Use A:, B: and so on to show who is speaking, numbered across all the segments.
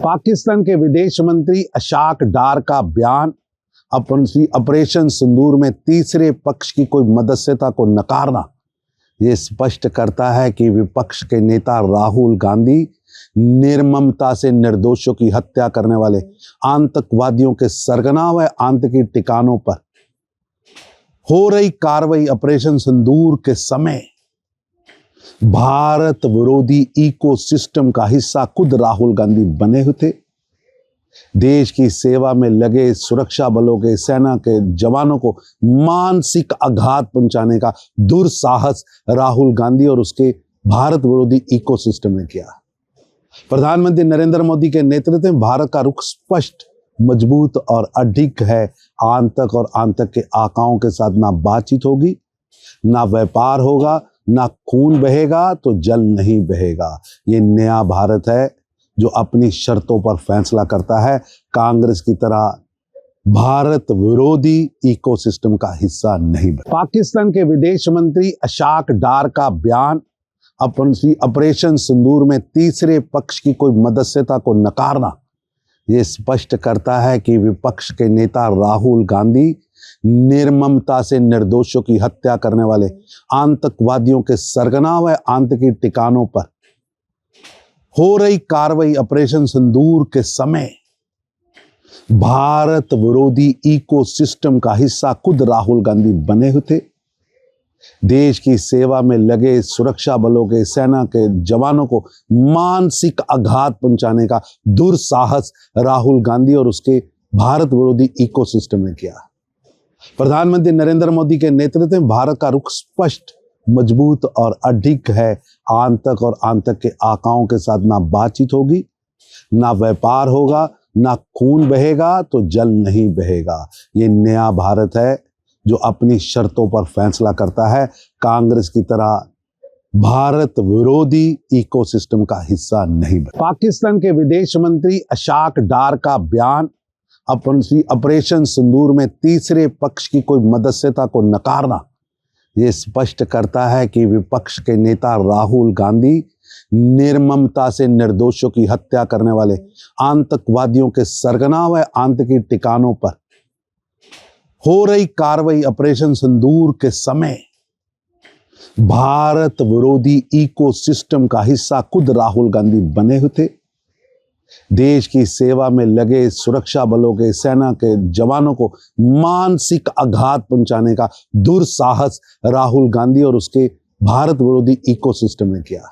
A: पाकिस्तान के विदेश मंत्री इशाक डार का बयान ऑपरेशन सिंदूर में तीसरे पक्ष की कोई मदस्यता को नकारना ये स्पष्ट करता है कि विपक्ष के नेता राहुल गांधी निर्ममता से निर्दोषों की हत्या करने वाले आतंकवादियों के सरगना व आतंकी ठिकानों पर हो रही कार्रवाई ऑपरेशन सिंदूर के समय भारत विरोधी इकोसिस्टम का हिस्सा खुद राहुल गांधी बने हुए थे। देश की सेवा में लगे सुरक्षा बलों के सेना के जवानों को मानसिक आघात पहुंचाने का दुस्साहस राहुल गांधी और उसके भारत विरोधी इकोसिस्टम ने किया। प्रधानमंत्री नरेंद्र मोदी के नेतृत्व में भारत का रुख स्पष्ट, मजबूत और अडिग है। आतंक और आतंक के आकाओं के साथ ना बातचीत होगी, ना व्यापार होगा, ना खून बहेगा तो जल नहीं बहेगा। ये नया भारत है जो अपनी शर्तों पर फैसला करता है। कांग्रेस की तरह भारत विरोधी इकोसिस्टम का हिस्सा नहीं बने। पाकिस्तान के विदेश मंत्री इशाक डार का बयान ऑपरेशन सिंदूर में तीसरे पक्ष की कोई मदस्यता को नकारना ये स्पष्ट करता है कि विपक्ष के नेता राहुल गांधी निर्ममता से निर्दोषों की हत्या करने वाले आतंकवादियों के सरगना व आतंकी ठिकानों पर हो रही कार्रवाई ऑपरेशन सिंदूर के समय भारत विरोधी इकोसिस्टम का हिस्सा खुद राहुल गांधी बने हुए थे। देश की सेवा में लगे सुरक्षा बलों के सेना के जवानों को मानसिक आघात पहुंचाने का दुस्साहस राहुल गांधी और उसके भारत विरोधी इकोसिस्टम ने किया। प्रधानमंत्री नरेंद्र मोदी के नेतृत्व में भारत का रुख स्पष्ट, मजबूत और अडिग है। आतंक और आतंक के आकाओं के साथ ना बातचीत होगी, ना व्यापार होगा, ना खून बहेगा तो जल नहीं बहेगा। ये नया भारत है जो अपनी शर्तों पर फैसला करता है। कांग्रेस की तरह भारत विरोधी इकोसिस्टम का हिस्सा नहीं बने। पाकिस्तान के विदेश मंत्री इशाक डार का बयान ऑपरेशन सिंदूर में तीसरे पक्ष की कोई मदस्यता को नकारना ये स्पष्ट करता है कि विपक्ष के नेता राहुल गांधी निर्ममता से निर्दोषों की हत्या करने वाले आतंकवादियों के सरगना व आतंकी ठिकानों पर हो रही कार्रवाई ऑपरेशन सिंदूर के समय भारत विरोधी इकोसिस्टम का हिस्सा खुद राहुल गांधी बने हुए थे। देश की सेवा में लगे सुरक्षा बलों के सेना के जवानों को मानसिक आघात पहुंचाने का दुस्साहस राहुल गांधी और उसके भारत विरोधी इकोसिस्टम ने किया।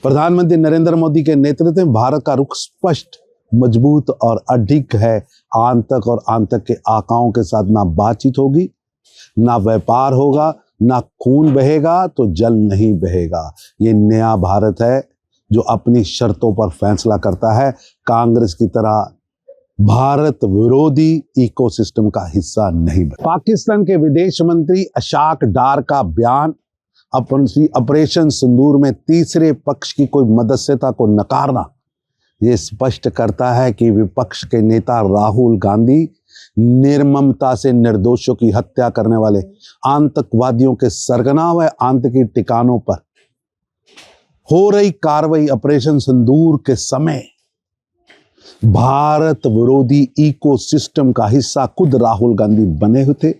A: प्रधानमंत्री नरेंद्र मोदी के नेतृत्व में भारत का रुख स्पष्ट, मजबूत और अडिग है। आतंक और आतंक के आकाओं के साथ ना बातचीत होगी, ना व्यापार होगा, ना खून बहेगा तो जल नहीं बहेगा। ये नया भारत है जो अपनी शर्तों पर फैसला करता है। कांग्रेस की तरह भारत विरोधी इकोसिस्टम का हिस्सा नहीं बने। पाकिस्तान के विदेश मंत्री इशाक डार का बयान ऑपरेशन सिंदूर में तीसरे पक्ष की कोई मदस्यता को नकारना ये स्पष्ट करता है कि विपक्ष के नेता राहुल गांधी निर्ममता से निर्दोषों की हत्या करने वाले आतंकवादियों के सरगना व आतंकी ठिकानों पर हो रही कार्रवाई ऑपरेशन सिंदूर के समय भारत विरोधी इकोसिस्टम का हिस्सा खुद राहुल गांधी बने हुए थे।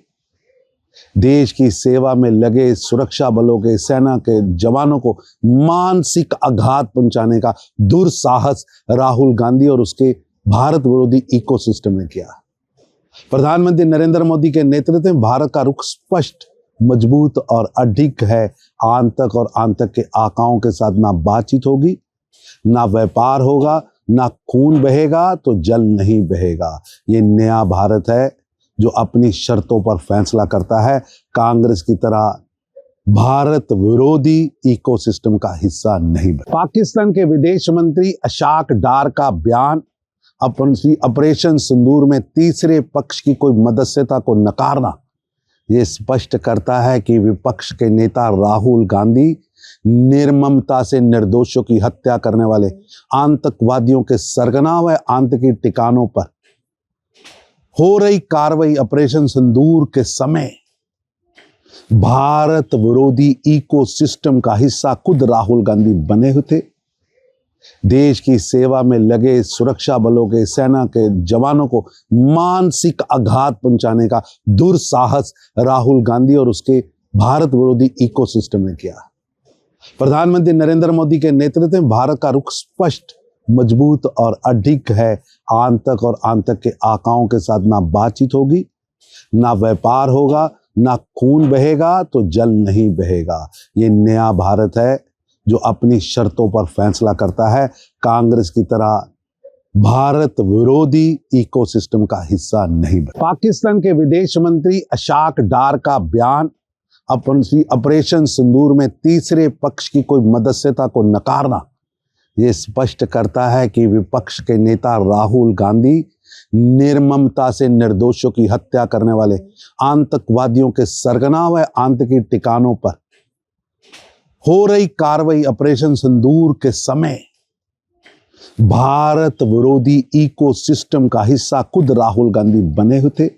A: देश की सेवा में लगे सुरक्षा बलों के सेना के जवानों को मानसिक आघात पहुंचाने का दुस्साहस राहुल गांधी और उसके भारत विरोधी इकोसिस्टम ने किया। प्रधानमंत्री नरेंद्र मोदी के नेतृत्व में भारत का रुख स्पष्ट, मजबूत और अडिग है। आतंक और आतंक के आकाओं के साथ ना बातचीत होगी, ना व्यापार होगा, ना खून बहेगा तो जल नहीं बहेगा। ये नया भारत है जो अपनी शर्तों पर फैसला करता है। कांग्रेस की तरह भारत विरोधी इकोसिस्टम का हिस्सा नहीं बने। पाकिस्तान के विदेश मंत्री इशाक डार का बयान ऑपरेशन सिंदूर में तीसरे पक्ष की कोई मदस्यता को नकारना ये स्पष्ट करता है कि विपक्ष के नेता राहुल गांधी निर्ममता से निर्दोषों की हत्या करने वाले आतंकवादियों के सरगना व आतंकी ठिकानों पर हो रही कार्रवाई ऑपरेशन सिंदूर के समय भारत विरोधी इकोसिस्टम का हिस्सा खुद राहुल गांधी बने हुए थे। देश की सेवा में लगे सुरक्षा बलों के, सेना के जवानों को मानसिक आघात पहुंचाने का दुस्साहस राहुल गांधी और उसके भारत विरोधी इकोसिस्टम ने किया। प्रधानमंत्री नरेंद्र मोदी के नेतृत्व में भारत का रुख स्पष्ट, मजबूत और अडिग है। आतंक और आतंक के आकाओं के साथ ना बातचीत होगी, ना व्यापार होगा, ना खून बहेगा तो जल नहीं बहेगा। ये नया भारत है जो अपनी शर्तों पर फैसला करता है। कांग्रेस की तरह भारत विरोधी इकोसिस्टम का हिस्सा नहीं बने। पाकिस्तान के विदेश मंत्री इशाक डार का बयान ऑपरेशन सिंदूर में तीसरे पक्ष की कोई मदस्यता को नकारना ये स्पष्ट करता है कि विपक्ष के नेता राहुल गांधी निर्ममता से निर्दोषों की हत्या करने वाले आतंकवादियों के सरगना व आतंकी ठिकानों पर हो रही कार्रवाई ऑपरेशन सिंदूर के समय भारत विरोधी इकोसिस्टम का हिस्सा खुद राहुल गांधी बने हुए थे।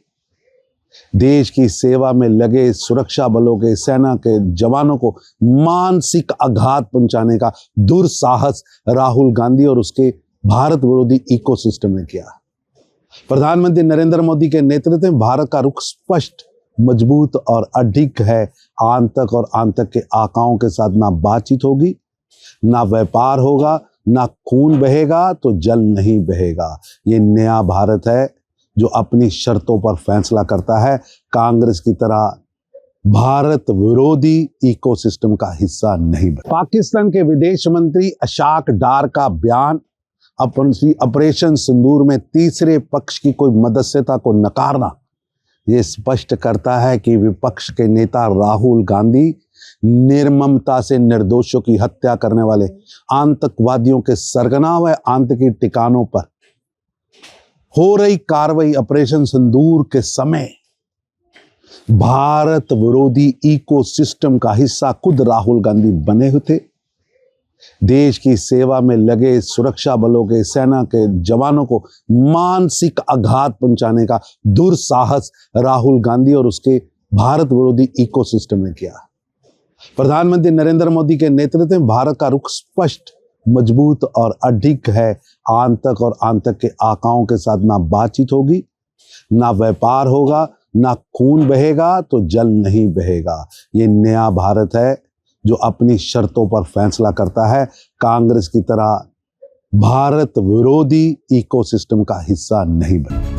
A: देश की सेवा में लगे सुरक्षा बलों के, सेना के जवानों को मानसिक आघात पहुंचाने का दुस्साहस राहुल गांधी और उसके भारत विरोधी इकोसिस्टम ने किया। प्रधानमंत्री नरेंद्र मोदी के नेतृत्व में भारत का रुख स्पष्ट, मजबूत और अडिग है। आतंक और आतंक के आकाओं के साथ ना बातचीत होगी, ना व्यापार होगा, ना खून बहेगा तो जल नहीं बहेगा। ये नया भारत है जो अपनी शर्तों पर फैसला करता है। कांग्रेस की तरह भारत विरोधी इकोसिस्टम का हिस्सा नहीं बने। पाकिस्तान के विदेश मंत्री इशाक डार का बयान ऑपरेशन सिंदूर में तीसरे पक्ष की कोई मदस्यता को नकारना ये स्पष्ट करता है कि विपक्ष के नेता राहुल गांधी निर्ममता से निर्दोषों की हत्या करने वाले आतंकवादियों के सरगना व आतंकी ठिकानों पर हो रही कार्रवाई ऑपरेशन सिंदूर के समय भारत विरोधी इकोसिस्टम का हिस्सा खुद राहुल गांधी बने हुए थे। देश की सेवा में लगे सुरक्षा बलों के, सेना के जवानों को मानसिक आघात पहुंचाने का दुस्साहस राहुल गांधी और उसके भारत विरोधी इकोसिस्टम ने किया। प्रधानमंत्री नरेंद्र मोदी के नेतृत्व में भारत का रुख स्पष्ट, मजबूत और अडिग है। आतंक और आतंक के आकाओं के साथ ना बातचीत होगी, ना व्यापार होगा, ना खून बहेगा तो जल नहीं बहेगा। ये नया भारत है जो अपनी शर्तों पर फैसला करता है। कांग्रेस की तरह भारत विरोधी इकोसिस्टम का हिस्सा नहीं बने।